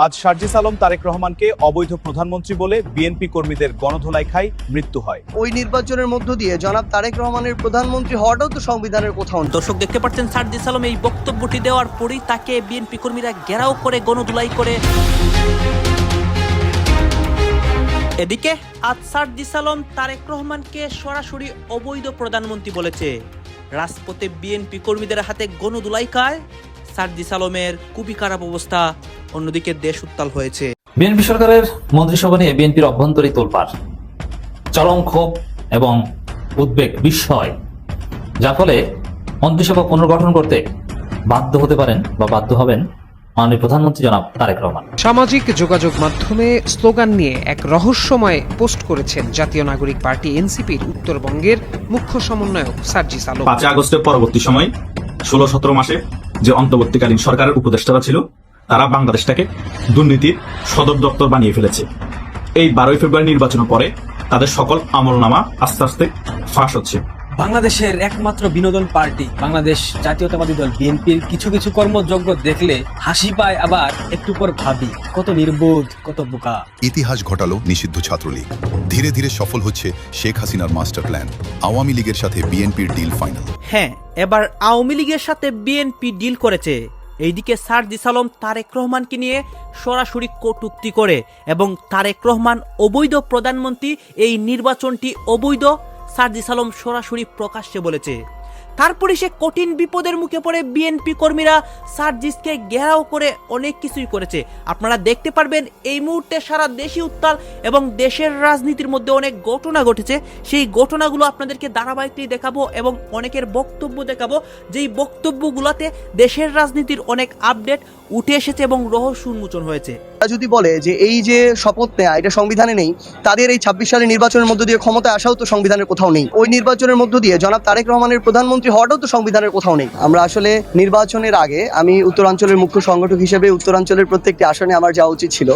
আজ শারজিস আলম তারেক রহমানকে অবৈধ প্রধানমন্ত্রী বলে বিএনপি কর্মীদের গণধোলাই খায়, মৃত্যু হয়। ওই নির্বাচনের মধ্য দিয়ে জনাব তারেক রহমানের প্রধানমন্ত্রী হওয়াটাও তো সংবিধানের কোথাও নেই। দর্শক দেখতে পাচ্ছেন শারজিস আলম এই বক্তব্যটি দেওয়ার পরেই তাকে বিএনপি কর্মীরা ঘেরাও করে গণধোলাই করে। এদিকে আজ শারজিস আলম তারেক রহমানকে সরাসরি অবৈধ প্রধানমন্ত্রী বলেছে। রাজপথে বিএনপি কর্মীদের হাতে গণধোলাই খায় শারজিস আলমের খুবই খারাপ অবস্থা। অন্যদিকে দেশ উত্তাল হয়েছে। বিএনপি সরকারের মন্ত্রিসভা নিয়ে বিএনপির অভ্যন্তরীণ তোলপাড়, চরম ক্ষোভ এবং উদ্বেগ, বিস্ময়, যার ফলে মন্ত্রিসভা পুনর্গঠন করতে বাধ্য হতে পারেন বা বাধ্য হবেন মাননীয় প্রধানমন্ত্রী জনাব তারেক রহমান। সামাজিক যোগাযোগ মাধ্যমে স্লোগান নিয়ে এক রহস্যময় পোস্ট করেছেন জাতীয় নাগরিক পার্টি এনসিপির উত্তরবঙ্গের মুখ্য সমন্বয়ক শারজিস আলম। 5 আগস্টের পরবর্তী সময় 16-17 মাসে যে অন্তর্বর্তীকালীন সরকারের উপদেষ্টারা ছিল, তারা বাংলাদেশটাকে দুর্নীতির সদর দপ্তর বানিয়ে ফেলেছে। এই 12 ফেব্রুয়ারি নির্বাচনের পরে তাদের সকল আমলনামা আস্তে আস্তে ফাঁস হচ্ছে। বাংলাদেশের একমাত্র বিনোদন পার্টি বাংলাদেশ জাতীয়তাবাদী দল বিএনপির কিছু কিছু কর্মযজ্ঞ দেখলে হাসি পায়, আবার একটু পর ভাবি কত নির্বোধ, কত বোকা। ইতিহাস ঘটালো নিষিদ্ধ ছাত্রলীগ। ধীরে ধীরে সফল হচ্ছে শেখ হাসিনার মাস্টার প্ল্যান। আওয়ামী লীগের সাথে বিএনপির ডিল ফাইনাল। হ্যাঁ, এবার আওয়ামী লীগের সাথে বিএনপি ডিল করেছে। এইদিকে শারজিস আলম তারেক রহমানকে নিয়ে সরাসরি কটূক্তি করে এবং তারেক রহমান অবৈধ প্রধানমন্ত্রী, এই নির্বাচনটি অবৈধ শারজিস আলম সরাসরি প্রকাশ্যে বলেছে। তারপরে সে কঠিন বিপদের মুখে পড়ে বিএনপি কর্মীরা শারজিসকে ঘেরাও করে অনেক কিছুই করেছে। আপনারা দেখতে পারবেন এই মুহূর্তে সারা দেশই উত্তাল এবং দেশের রাজনীতির মধ্যে অনেক ঘটনা ঘটেছে। সেই ঘটনাগুলো আপনাদেরকে ধারাবাহিকই দেখাবো এবং অনেকের বক্তব্য দেখাবো, যেই বক্তব্যগুলোতে দেশের রাজনীতির অনেক আপডেট উঠে এসেছে এবং রহস্য উন্মোচন হয়েছে। তারা যদি বলে যে এই যে শপথ নেয়া এটা সংবিধানে নেই, তাদের এই 26 সালের নির্বাচনের মধ্য দিয়ে ক্ষমতায় আসাও তো সংবিধানের কোথাও নেই। ওই নির্বাচনের মধ্য দিয়ে জনাব তারেক রহমানের প্রধানমন্ত্রী হওয়াটাও তো সংবিধানের কোথাও নেই। আমরা আসলে নির্বাচনের আগে আমি উত্তরাঞ্চলের মুখ্য সংগঠক হিসেবে উত্তরাঞ্চলের প্রত্যেকটি আসনে আমার যাওয়া উচিত ছিল।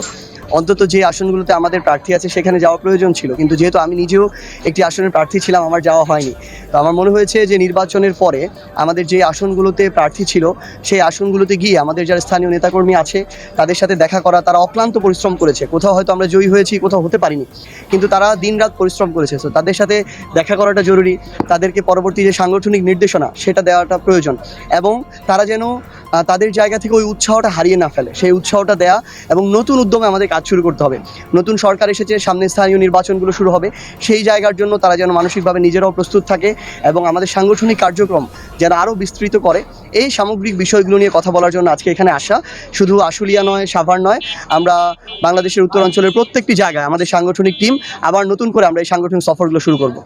অন্তত যে আসনগুলোতে আমাদের প্রার্থী আছে সেখানে যাওয়া প্রয়োজন ছিল, কিন্তু যেহেতু আমি নিজেও একটি আসনের প্রার্থী ছিলাম, আমার যাওয়া হয়নি। তো আমার মনে হয়েছে যে নির্বাচনের পরে আমাদের যে আসনগুলোতে প্রার্থী ছিল সেই আসনগুলোতে গিয়ে আমাদের যারা স্থানীয় নেতাকর্মী আছে তাদের সাথে দেখা করা। তারা অক্লান্ত পরিশ্রম করেছে, কোথাও হয়তো আমরা জয়ী হয়েছি, কোথাও হতে পারিনি, কিন্তু তারা দিনরাত পরিশ্রম করেছে। তো তাদের সাথে দেখা করাটা জরুরি। তাদেরকে পরবর্তী যে সাংগঠনিক নির্দেশনা সেটা দেওয়াটা প্রয়োজন, এবং তারা যেন তাদের জায়গা থেকে ওই উৎসাহটা হারিয়ে না ফেলে, সেই উৎসাহটা দেয়া এবং নতুন উদ্যমে আমাদের কাজ শুরু করতে হবে। নতুন সরকার এসেছে, সামনে স্থানীয় নির্বাচনগুলো শুরু হবে, সেই জায়গার জন্য তারা যেন মানসিকভাবে নিজেরাও প্রস্তুত থাকে এবং আমাদের সাংগঠনিক কার্যক্রম যেন আরও বিস্তৃত করে। এই সামগ্রিক বিষয়গুলো নিয়ে কথা বলার জন্য আজকে এখানে আসা। শুধু আশুলিয়া নয়, সাভার নয়, আমরা বাংলাদেশের উত্তরাঞ্চলের প্রত্যেকটি জায়গায় আমাদের সাংগঠনিক টিম আবার নতুন করে আমরা এই সাংগঠনিক সফরগুলো শুরু করব।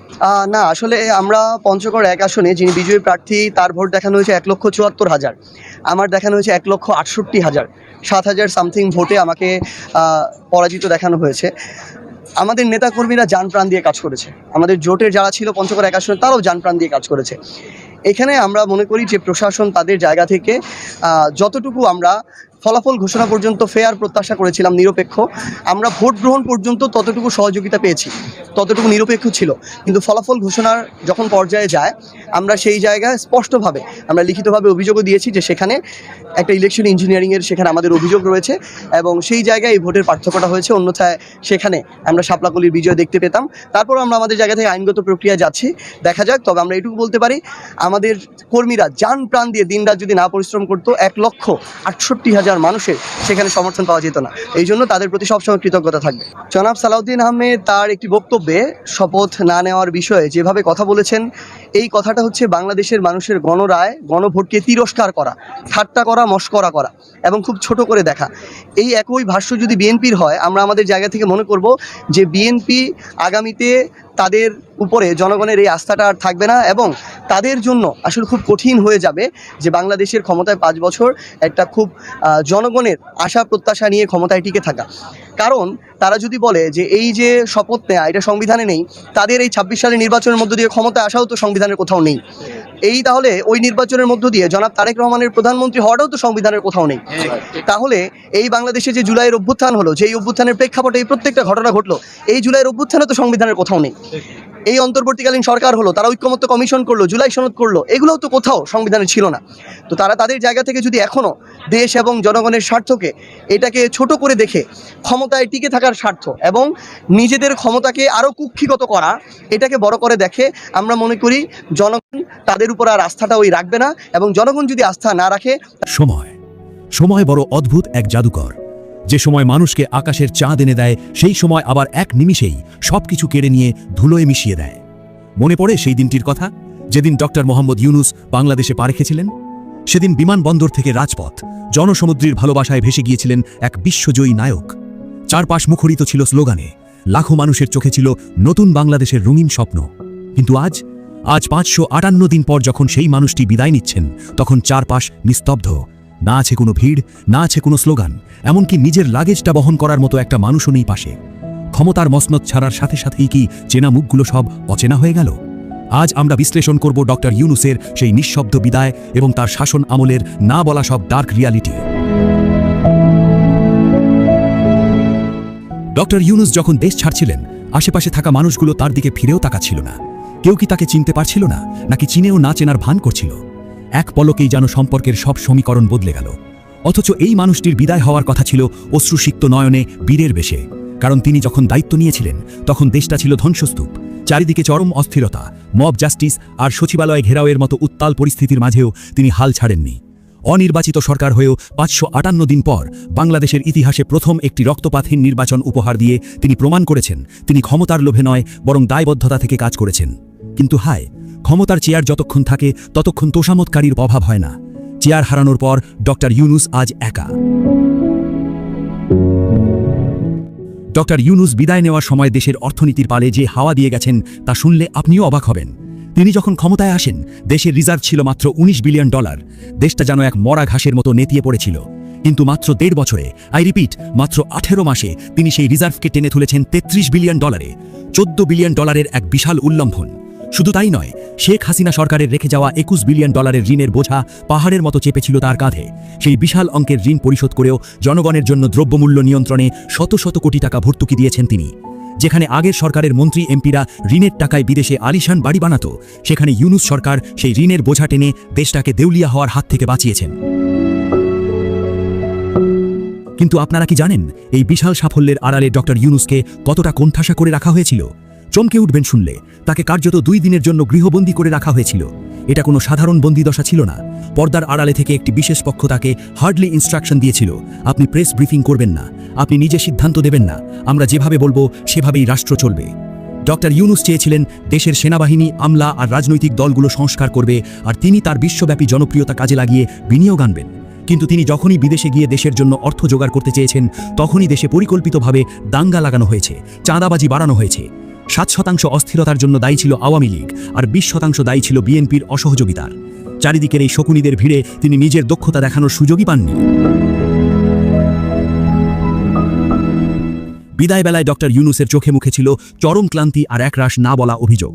না, আসলে আমরা পঞ্চগড় 1 আসনে যিনি বিজয়ী প্রার্থী তার ভোট দেখানো হয়েছে 1,74,000, আমার দেখানো হয়েছে 1,68,000, 7,000 সামথিং ভোটে আমাকে পরাজিত দেখানো হয়েছে। আমাদের নেতাকর্মীরা জান প্রাণ দিয়ে কাজ করেছে, আমাদের জোটের যারা ছিল পঞ্চগড় 1 আসনে তারাও জান প্রাণ দিয়ে কাজ করেছে। এখানে আমরা মনে করি যে প্রশাসন তাদের জায়গা থেকে যতটুকু আমরা ফলাফল ঘোষণা পর্যন্ত ফেয়ার প্রত্যাশা করেছিলাম, নিরপেক্ষ, আমরা ভোট গ্রহণ পর্যন্ত ততটুকু সহযোগিতা পেয়েছি, ততটুকু নিরপেক্ষ ছিল। কিন্তু ফলাফল ঘোষণার যখন পর্যায়ে যায় আমরা সেই জায়গায় স্পষ্টভাবে আমরা লিখিতভাবে অভিযোগও দিয়েছি যে সেখানে একটা ইলেকশন ইঞ্জিনিয়ারিংয়ের সেখানে আমাদের অভিযোগ রয়েছে এবং সেই জায়গায় এই ভোটের পার্থক্যটা হয়েছে। অন্যথায় সেখানে আমরা শাপলাকলির বিজয় দেখতে পেতাম। তারপর আমরা আমাদের জায়গা থেকে আইনগত প্রক্রিয়া যাচ্ছি, দেখা যাক। তবে আমরা এটুকু বলতে পারি, আমাদের কর্মীরা জান প্রাণ দিয়ে দিনরাত যদি না পরিশ্রম করতো 1,68,000 মানুষের সেখানে সমর্থন পাওয়া যেত না। এই জন্য তাদের প্রতি সবসময় কৃতজ্ঞতা থাকবে। জনাব সালাউদ্দিন আহমেদ তার একটি বক্তব্যে শপথ না নেওয়ার বিষয়ে যেভাবে কথা বলেছেন, এই কথাটা হচ্ছে বাংলাদেশের মানুষের গণরায়, গণভোটকে তিরস্কার করা, ঠাট্টা করা, মস্করা করা এবং খুব ছোট করে দেখা। এই একই ভাষ্য যদি বিএনপির হয়, আমরা আমাদের জায়গা থেকে মনে করব যে বিএনপি আগামীতে তাদের উপরে জনগণের এই আস্থাটা আর থাকবে না এবং তাদের জন্য আসলে খুব কঠিন হয়ে যাবে যে বাংলাদেশের ক্ষমতায় 5 বছর একটা খুব জনগণের আশা প্রত্যাশা নিয়ে ক্ষমতায় টিকে থাকা। কারণ তারা যদি বলে যে এই যে শপথ নেয়া এটা সংবিধানে নেই, তাদের এই 26 সালের নির্বাচনের মধ্য দিয়ে ক্ষমতায় আসাও তো সংবিধানের কোথাও নেই। এই তাহলে ওই নির্বাচনের মধ্য দিয়ে জনাব তারেক রহমানের প্রধানমন্ত্রী হওয়াটাও তো সংবিধানের কোথাও নেই। তাহলে এই বাংলাদেশে যে জুলাইয়ের অভ্যুত্থান হলো, যে এই অভ্যুত্থানের প্রেক্ষাপটে এই প্রত্যেকটা ঘটনা ঘটলো, এই জুলাইয়ের অভ্যুত্থানে তো সংবিধানের কোথাও নেই। এই অন্তর্বর্তীকালীন সরকার হলো, তারা ঐক্যমত্য কমিশন করলো, জুলাই সনদ করলো, এগুলোও তো কোথাও সংবিধানে ছিল না। তো তারা তাদের জায়গা থেকে যদি এখনও দেশ এবং জনগণের স্বার্থকে এটাকে ছোট করে দেখে ক্ষমতায় টিকে থাকার স্বার্থ এবং নিজেদের ক্ষমতাকে আরও কুক্ষিগত করা এটাকে বড় করে দেখে, আমরা মনে করি জনগণ তাদের উপর আর আস্থাটা ওই রাখবে না, এবং জনগণ যদি আস্থা না রাখে। সময় বড় অদ্ভুত এক জাদুকর। যে সময় মানুষকে আকাশের চাঁদ এনে দেয়, সেই সময় আবার এক নিমিষেই সবকিছু কেড়ে নিয়ে ধুলোয় মিশিয়ে দেয়। মনে পড়ে সেই দিনটির কথা, যেদিন ডক্টর মোহাম্মদ ইউনূস বাংলাদেশে পা রেখেছিলেন। সেদিন বিমানবন্দর থেকে রাজপথ জনসমুদ্রের ভালোবাসায় ভেসে গিয়েছিলেন এক বিশ্বজয়ী নায়ক। চারপাশ মুখরিত ছিল স্লোগানে, লাখো মানুষের চোখে ছিল নতুন বাংলাদেশের রঙিন স্বপ্ন। কিন্তু আজ 558 দিন পর যখন সেই মানুষটি বিদায় নিচ্ছেন, তখন চারপাশ নিস্তব্ধ। না আছে কোনো ভিড়, না আছে কোনো স্লোগান, এমনকি নিজের লাগেজটা বহন করার মতো একটা মানুষও নেই পাশে। ক্ষমতার মসনদ ছাড়ার সাথে সাথেই কি চেনা মুখগুলো সব অচেনা হয়ে গেল? আজ আমরা বিশ্লেষণ করব ডক্টর ইউনূসের সেই নিঃশব্দ বিদায় এবং তার শাসন আমলের না বলা সব ডার্ক রিয়ালিটি। ডক্টর ইউনূস যখন দেশ ছাড়ছিলেন, আশেপাশে থাকা মানুষগুলো তার দিকে ফিরেও তাকাচ্ছিল না। কেউ কি তাকে চিনতে পারছিল না, নাকি চিনেও না চেনার ভান করছিল? এক পলকেই যেন সম্পর্কের সব সমীকরণ বদলে গেল। অথচ এই মানুষটির বিদায় হওয়ার কথা ছিল অশ্রুসিক্ত নয়নে বীরের বেশে। কারণ তিনি যখন দায়িত্ব নিয়েছিলেন, তখন দেশটা ছিল ধ্বংসস্তূপ। চারিদিকে চরম অস্থিরতা, মব জাস্টিস আর সচিবালয় ঘেরাওয়ের মতো উত্তাল পরিস্থিতির মাঝেও তিনি হাল ছাড়েননি। অনির্বাচিত সরকার হয়েও 558 দিন পর বাংলাদেশের ইতিহাসে প্রথম একটি রক্তপাতহীন নির্বাচন উপহার দিয়ে তিনি প্রমাণ করেছেন তিনি ক্ষমতার লোভে নয়, বরং দায়বদ্ধতা থেকে কাজ করেছেন। কিন্তু হায়, ক্ষমতার চেয়ার যতক্ষণ থাকে ততক্ষণ তোষামতকারীর অভাব হয় না। চেয়ার হারানোর পর ডক্টর ইউনূস আজ একা। ডক্টর ইউনূস বিদায় নেওয়ার সময় দেশের অর্থনীতির পালে যে হাওয়া দিয়ে গেছেন তা শুনলে আপনিও অবাক হবেন। তিনি যখন ক্ষমতায় আসেন, দেশের রিজার্ভ ছিল মাত্র $19 বিলিয়ন। দেশটা যেন এক মরা ঘাসের মতো নেতিয়ে পড়েছিল। কিন্তু মাত্র 1.5 বছরে, মাত্র 18 মাসে তিনি সেই রিজার্ভকে টেনে তুলেছেন $33 বিলিয়ন। $14 বিলিয়ন এক বিশাল উল্লম্ঘন। শুধু তাই নয়, শেখ হাসিনা সরকারের রেখে যাওয়া $21 বিলিয়ন ঋণের বোঝা পাহাড়ের মতো চেপেছিল তার কাঁধে। সেই বিশাল অঙ্কের ঋণ পরিশোধ করেও জনগণের জন্য দ্রব্যমূল্য নিয়ন্ত্রণে শত শত কোটি টাকা ভর্তুকি দিয়েছেন তিনি। যেখানে আগের সরকারের মন্ত্রী এমপিরা ঋণের টাকায় বিদেশে আলিশান বাড়ি বানাতো, সেখানে ইউনূস সরকার সেই ঋণের বোঝা টেনে দেশটাকে দেউলিয়া হওয়ার হাত থেকে বাঁচিয়েছেন। কিন্তু আপনারা কি জানেন, এই বিশাল সাফল্যের আড়ালে ডক্টর ইউনূসকে কতটা কোণঠাসা করে রাখা হয়েছিল? চমকে উঠবেন শুনলে, তাকে কার্যত 2 দিনের জন্য গৃহবন্দী করে রাখা হয়েছিল। এটা কোনো সাধারণ বন্দিদশা ছিল না। পর্দার আড়ালে থেকে একটি বিশেষ পক্ষ তাকে হার্ডলি ইনস্ট্রাকশন দিয়েছিল, আপনি প্রেস ব্রিফিং করবেন না, আপনি নিজে সিদ্ধান্ত দেবেন না, আমরা যেভাবে বলবো সেভাবেই রাষ্ট্র চলবে। ডক্টর ইউনূস চেয়েছিলেন দেশের সেনাবাহিনী, আমলা আর রাজনৈতিক দলগুলো সংস্কার করবে, আর তিনি তার বিশ্বব্যাপী জনপ্রিয়তা কাজে লাগিয়ে বিনিয়োগ আনবেন। কিন্তু তিনি যখনই বিদেশে গিয়ে দেশের জন্য অর্থ জোগাড় করতে চেয়েছেন, তখনই দেশে পরিকল্পিতভাবে দাঙ্গা লাগানো হয়েছে, চাঁদাবাজি বাড়ানো হয়েছে। 7% অস্থিরতার জন্য দায়ী ছিল আওয়ামী লীগ, আর 20% দায়ী ছিল বিএনপির অসহযোগিতার। চারিদিকের এই শকুনিদের ভিড়ে তিনি নিজের দক্ষতা দেখানোর সুযোগই পাননি। বিদায় বেলায় ডক্টর ইউনূসের চোখে মুখে ছিল চরম ক্লান্তি আর একরাশ না বলা অভিযোগ।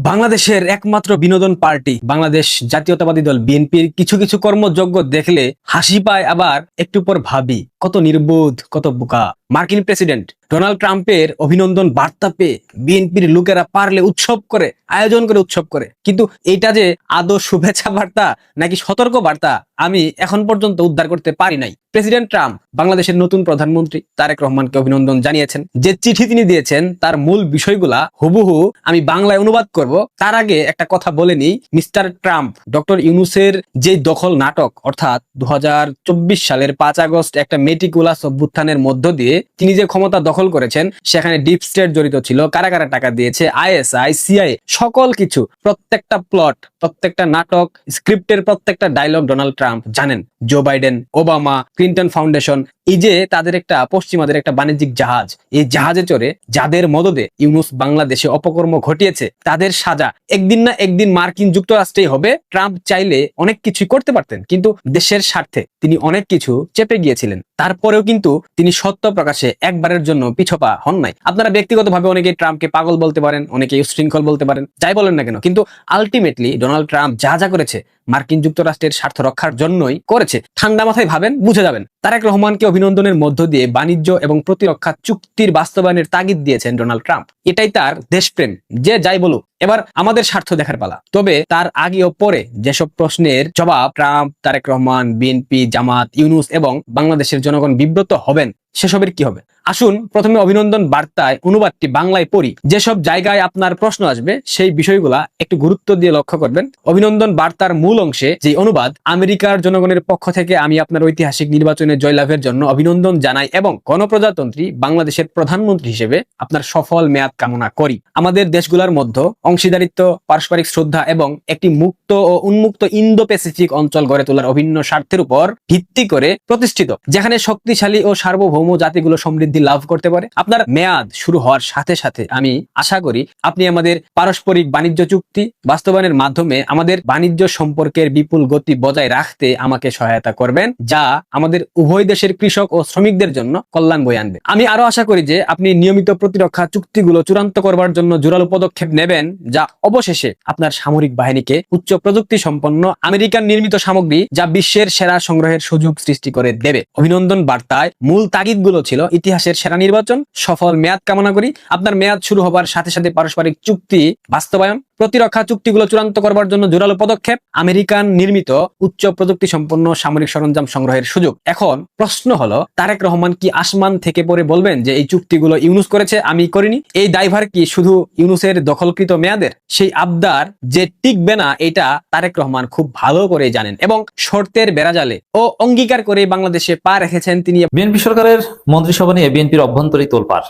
বাংলাদেশের একমাত্র বিনোদন পার্টি বাংলাদেশ জাতীয়তাবাদী দল বিএনপির কিছু কিছু কর্মযজ্ঞ দেখলে হাসি পায়, আবার একটু পর ভাবি কত নির্বোধ, কত বোকা। মার্কিন প্রেসিডেন্ট ডোনাল্ড ট্রাম্পের অভিনন্দন বার্তা পেয়ে বিএনপির লোকেরা পারলে উৎসব করে, আয়োজন করে উৎসব করে। কিন্তু এটা যে আদৌ শুভেচ্ছা বার্তা নাকি সতর্ক বার্তা, আমি এখন পর্যন্ত উদ্ধার করতে পারি নাই। প্রেসিডেন্ট ট্রাম্প বাংলাদেশের নতুন প্রধানমন্ত্রী তারেক রহমানকে অভিনন্দন জানিয়েছেন। যে চিঠি তিনি দিয়েছেন তার মূল বিষয়গুলা হুবহু আমি বাংলায় অনুবাদ করব। তার আগে একটা কথা বলে নিই, মিস্টার ট্রাম্প ডক্টর ইউনূসের যে দখল নাটক, অর্থাৎ 2024 সালের 5 আগস্ট একটা মেটিকুলাস অভ্যুত্থানের মধ্য দিয়ে তিনি যে ক্ষমতা দখল করেছেন, সেখানে ডিপ স্টেট জড়িত ছিল, কারা কারা টাকা দিয়েছে, আইএসআই, সিআইএ, সকল কিছু, প্রত্যেকটা প্লট, প্রত্যেকটা নাটক, স্ক্রিপ্টের প্রত্যেকটা ডায়লগ ডোনাল্ড ট্রাম্প জানেন। Joe Biden, Obama, Clinton foundation, এই যে তাদের একটা পশ্চিমাদের একটা বাণিজ্যিক জাহাজ, এই জাহাজে চড়ে যাদের মদদে ইউনূস বাংলাদেশে অপকর্ম ঘটিয়েছে তাদের সাজা একদিন না একদিন মার্কিন যুক্তরাষ্ট্রেই হবে। ট্রাম্প চাইলে অনেক কিছুই করতে পারতেন, কিন্তু দেশের স্বার্থে তিনি অনেক কিছু চেপে গিয়েছিলেন। তারপরেও কিন্তু তিনি সত্য প্রকাশে একবারের জন্য পিছপা হন নাই। আপনারা ব্যক্তিগতভাবে অনেকে ট্রাম্পকে পাগল বলতে পারেন, অনেকে উশৃঙ্খল বলতে পারেন, যাই বলেন না কেন, কিন্তু আলটিমেটলি ডোনাল্ড ট্রাম্প যা যা করেছে মার্কিন যুক্তরাষ্ট্রের স্বার্থ রক্ষার জন্যই করেছে। ঠান্ডা মাথায় ভাবেন, বুঝে যাবেন। তারেক রহমানকে অভিনন্দনের মধ্য দিয়ে বাণিজ্য এবং প্রতিরক্ষা চুক্তির বাস্তবায়নের তাগিদ দিয়েছেন ডোনাল্ড ট্রাম্প। এটাই তার দেশপ্রেম। যে যাই বলুক, এবার আমাদের স্বার্থ দেখার পালা। তবে তার আগে ও পরে যেসব প্রশ্নের জবাব ট্রাম্প, তারেক রহমান, বিএনপি, জামাত, ইউনূস এবং বাংলাদেশের জনগণ বিব্রত হবেন, সেসবের কি হবে? আসুন প্রথমে অভিনন্দন বার্তায় অনুবাদটি বাংলায় পড়ি। যেসব জায়গায় আপনার প্রশ্ন আসবে সেই বিষয়গুলা একটু গুরুত্ব দিয়ে লক্ষ্য করবেন। অভিনন্দন বার্তার মূল অংশে যে অনুবাদ, আমেরিকার জনগণের পক্ষ থেকে আমি আপনার ঐতিহাসিক নির্বাচনে জয়লাভের জন্য অভিনন্দন জানাই এবং গণপ্রজাতন্ত্রী বাংলাদেশের প্রধানমন্ত্রী হিসেবে আপনার সফল মেয়াদ কামনা করি। আমাদের দেশগুলোর মধ্যে অংশীদারিত্ব, পারস্পরিক শ্রদ্ধা এবং একটি মুক্ত ও উন্মুক্ত ইন্দো প্যাসিফিক অঞ্চল গড়ে তোলার অভিন্ন স্বার্থের উপর ভিত্তি করে প্রতিষ্ঠিত, যেখানে শক্তিশালী ও সার্বভৌম জাতিগুলো সমৃদ্ধি লাভ করতে পারে। আপনার মেয়াদ শুরু হওয়ার সাথে সাথে আমি আশা করি আপনি আমাদের পারস্পরিক বাণিজ্য চুক্তি বাস্তবায়নের মাধ্যমে আমাদের বাণিজ্য সম্পর্কের বিপুল গতি বজায় রাখতে আমাকে সহায়তা করবেন, যা আমাদের উভয় দেশের কৃষক ও শ্রমিকদের জন্য কল্যাণ বয়ে আনবে। আমি আরো আশা করি যে আপনি নিয়মিত প্রতিরক্ষা চুক্তিগুলো চূড়ান্ত করবার জন্য জোরালো পদক্ষেপ নেবেন, যা অবশেষে আপনার সামরিক বাহিনীকে উচ্চ প্রযুক্তি সম্পন্ন আমেরিকান নির্মিত সামগ্রী যা বিশ্বের সেরা সংগ্রহের সুযোগ সৃষ্টি করে দেবে। অভিনন্দন বার্তায় মূল তাগিদগুলো ছিল ইতিহাসের সেরা নির্বাচন, সফল মেয়াদ কামনা করি, আপনার মেয়াদ শুরু হবার সাথে সাথে পারস্পরিক চুক্তি বাস্তবায়ন, প্রতিরক্ষা চুক্তিগুলো চূড়ান্ত করবার জন্য জোরালো পদক্ষেপ, আমেরিকান নির্মিত উচ্চ প্রযুক্তি সম্পন্ন সামরিক সরঞ্জাম সংগ্রহের সুযোগ। এখন প্রশ্ন হলো, তারেক রহমান কি আসমান থেকে পড়ে বলবেন যে এই চুক্তিগুলো ইউনূস করেছে, আমি করিনি? এই দায়ভার কি শুধু ইউনূসের দখলকৃত মেয়াদের? সেই আবদার যে টিকবে না, এটা তারেক রহমান খুব ভালো করে জানেন এবং শর্তের বেড়াজালে ও অঙ্গীকার করে বাংলাদেশে পা রেখেছেন তিনি। বিএনপি সরকারের মন্ত্রিসভা নিয়ে বিএনপির অভ্যন্তরীণ তোলপাড়,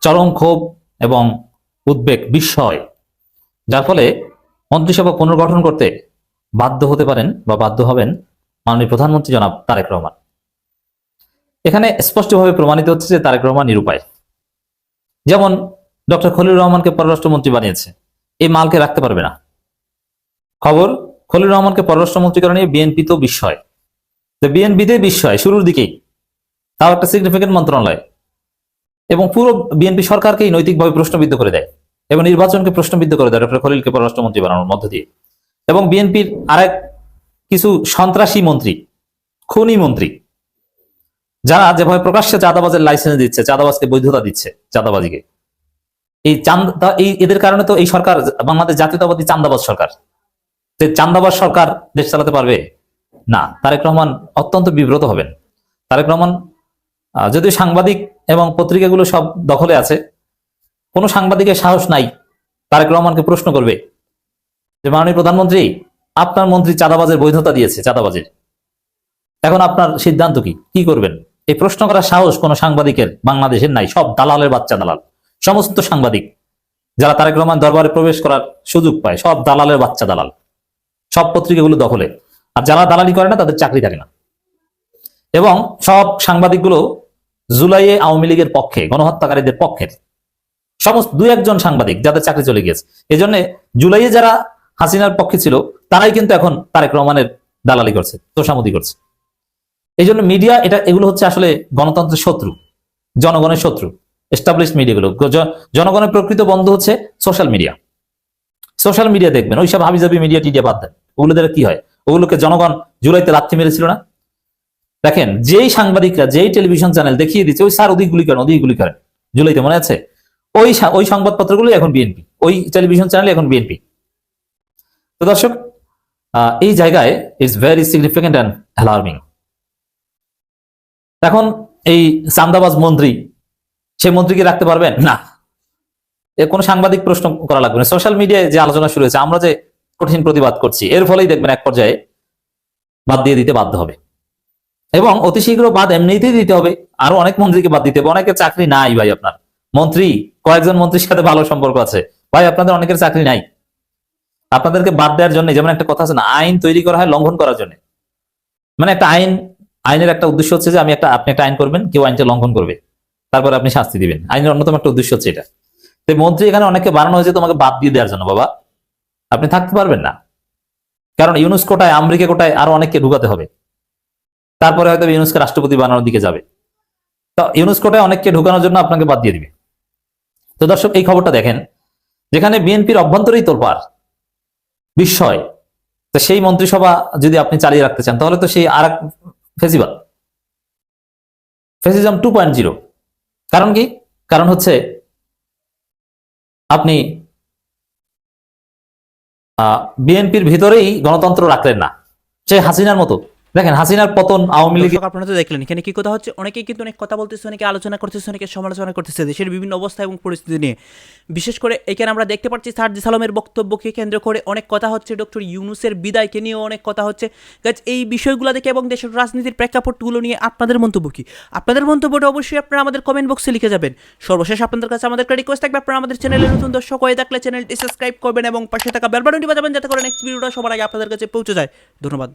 চরম ক্ষোভ এবং উদ্বেগ, বিস্ময়, যার ফলে মন্ত্রিসভা পুনর্গঠন করতে বাধ্য হতে পারেন বা বাধ্য হবেন মাননীয় প্রধানমন্ত্রী জনাব তারেক রহমান। এখানে স্পষ্টভাবে প্রমাণিত হচ্ছে যে তারেক রহমান নিরুপায়। যেমন ডক্টর খলিলুর রহমানকে পররাষ্ট্রমন্ত্রী বানিয়েছে, এই মালকে রাখতে পারবে না। খবর, খলিলুর রহমানকে পররাষ্ট্রমন্ত্রী করা নিয়ে বিএনপি তো বিস্ময়, বিএনপিতে বিস্ময় শুরুর দিকেই, তাও একটা সিগনিফিকেন্ট মন্ত্রণালয়, এবং পুরো বিএনপি সরকারকেই নৈতিকভাবে প্রশ্নবিদ্ধ করে দেয় এবং নির্বাচনকে প্রশ্নবিদ্ধ করে দেয় ডক্টর খলিলকে পররাষ্ট্রমন্ত্রী বানানোর মধ্য দিয়ে। এবং বিএনপির আরেক কিছু সন্ত্রাসী মন্ত্রী, খুনি মন্ত্রী, যারা যেভাবে প্রকাশ্যে চাঁদাবাজের লাইসেন্স দিচ্ছে, চাঁদাবাজকে বৈধতা দিচ্ছে, চাঁদাবাজিকে, এই এদের কারণে তো এই সরকার বাংলাদেশ জাতীয়তাবাদী চাঁদাবাজ সরকার। যে চাঁদাবাজ সরকার দেশ চালাতে পারবে না। তারেক রহমান অত্যন্ত বিব্রত হবেন। তারেক রহমান যদিও সাংবাদিক এবং পত্রিকাগুলো সব দখলে আছে, কোনো সাংবাদিকের সাহস নাই তারেক রহমানকে প্রশ্ন করবে যে মাননীয় প্রধানমন্ত্রী, আপনার মন্ত্রী চাঁদাবাজের বৈধতা দিয়েছে, চাঁদাবাজের, এখন আপনার সিদ্ধান্ত কি করবেন? এই প্রশ্ন করার সাহস কোনো সাংবাদিকের বাংলাদেশের নাই। সব দালালের বাচ্চা দালাল। সমস্ত সাংবাদিক যারা তারেক রহমান দরবারে প্রবেশ করার সুযোগ পায়, সব দালালের বাচ্চা দালাল। সব পত্রিকাগুলো দখলে, আর যারা দালালি করে না তাদের চাকরি থাকে না। এবং সব সাংবাদিকগুলো জুলাইয়ে আওয়ামী লীগের পক্ষে, গণহত্যাকারীদের পক্ষের সমস্ত দুই একজন সাংবাদিক যাদের চাকরি চলে গিয়েছে। এই জন্য জুলাইয়ে যারা হাসিনার পক্ষে ছিল তারাই কিন্তু এখন তারেক রহমানের দালালি করছে, তোষামোদি করছে। এই জন্য মিডিয়া, এগুলো হচ্ছে আসলে গণতন্ত্রের শত্রু, জনগণের শত্রু। এস্টাবলিশ মিডিয়াগুলো, জনগণের প্রকৃত বন্ধু হচ্ছে সোশ্যাল মিডিয়া। সোশ্যাল মিডিয়া দেখবেন, ওইসব হাবিজাবি মিডিয়া টিডিয়া বাদ দেন। ওগুলো দ্বারা কি হয়? ওগুলোকে জনগণ জুলাইতে লাথি মেরেছিল না? দেখেন, যেই সাংবাদিকরা, যেই টেলিভিশন চ্যানেল দেখিয়ে দিচ্ছে ওই স্যার ওদিক গুলি করেন, ওদিক গুলি করেন, জুলাইতে মনে আছে? ওই সংবাদপত্রগুলো এখন বিএনপি, ওই টেলিভিশন চ্যানেল এখন বিএনপি। তো দর্শক, এই জায়গায় it's very significant and alarming. এখন এই চাঁদাবাজ মন্ত্রী, সে মন্ত্রীকে রাখতে পারবেন না, কোনো সাংবাদিক প্রশ্ন করা লাগবে না। সোশ্যাল মিডিয়ায় যে আলোচনা শুরু হয়েছে, আমরা যে কঠিন প্রতিবাদ করছি, এর ফলেই দেখবেন এক পর্যায়ে বাদ দিয়ে দিতে বাধ্য হবে। এবং অতি শীঘ্র বাদ এমনিতেই দিতে হবে, আরো অনেক মন্ত্রীকে বাদ দিতে হবে। অনেকের চাকরি নাই ভাই, আপনার মন্ত্রী, কয়েকজন মন্ত্রীর সাথে ভালো সম্পর্ক আছে ভাই, আপনাদের অনেকের চাকরি নাই। আপনাদেরকে বাদ দেওয়ার জন্য, যেমন একটা কথা আছে না, আইন তৈরি করা হয় লঙ্ঘন করার জন্য। মানে একটা আইনের একটা উদ্দেশ্য হচ্ছে যে আপনি একটা আইন করবেন, কেউ আইনটা লঙ্ঘন করবে, তারপরে আপনি শাস্তি দিবেন। আইনের অন্যতম একটা উদ্দেশ্য হচ্ছে এটা। তো মন্ত্রী এখানে অনেককে বানানো হয়েছে তোমাকে বাদ দিয়ে দেওয়ার জন্য। বাবা, আপনি থাকতে পারবেন না, কারণ ইউনুস কোটায়, আমেরিকা কোটায় আরো অনেককে ঢুকাতে হবে, তারপরে হয়তো ইউনুসকে রাষ্ট্রপতি বানানোর দিকে যাবে। তো ইউনুস কোটায় অনেককে ঢুকানোর জন্য আপনাকে বাদ দিয়ে দিবে। তো দর্শক, এই খবরটা দেখেন, যেখানে বিএনপির অভ্যন্তরেই তোলপাড়, বিস্ময়। তো সেই মন্ত্রিসভা যদি আপনি চালিয়ে রাখতে চান তাহলে তো সেই আর এক ফেসিজম 2.0। কারণ কি? কারণ হচ্ছে আপনি বিএনপির ভিতরেই গণতন্ত্র রাখলেন না, সে হাসিনার মতো। দেখেন হাসিনার পতন আওয়ামী লীগ। দর্শক, আপনারা তো দেখলেন এখানে কি কথা হচ্ছে। অনেকেই কিন্তু অনেক কথা বলতেছে, অনেকে আলোচনা করতেছে, অনেকে সমালোচনা করতেছে দেশের বিভিন্ন অবস্থা এবং পরিস্থিতি নিয়ে। বিশেষ করে এখানে আমরা দেখতে পাচ্ছি সার্জিস আলমের বক্তব্যকে কেন্দ্র করে অনেক কথা হচ্ছে, ডক্টর ইউনূসের বিদায়কে নিয়েও অনেক কথা হচ্ছে। গাইজ, এই বিষয়গুলো দেখে এবং দেশের রাজনীতির প্রেক্ষাপটগুলো নিয়ে আপনাদের মন্তব্য কি? আপনাদের মন্তব্যটা অবশ্যই আপনারা আমাদের কমেন্ট বক্সে লিখে যাবেন। সর্বশেষ আপনাদের কাছে আমাদের একটা রিকোয়েস্ট থাকবে, আপনারা আমাদের চ্যানেলে নতুন দর্শক হয়ে থাকলে চ্যানেলটি সাবস্ক্রাইব করবেন এবং পাশে থাকা বেল বাটনটি বাজাবেন যাতে করে নেক্সট ভিডিওটা সবার আগে আপনাদের কাছে পৌঁছে যায়। ধন্যবাদ।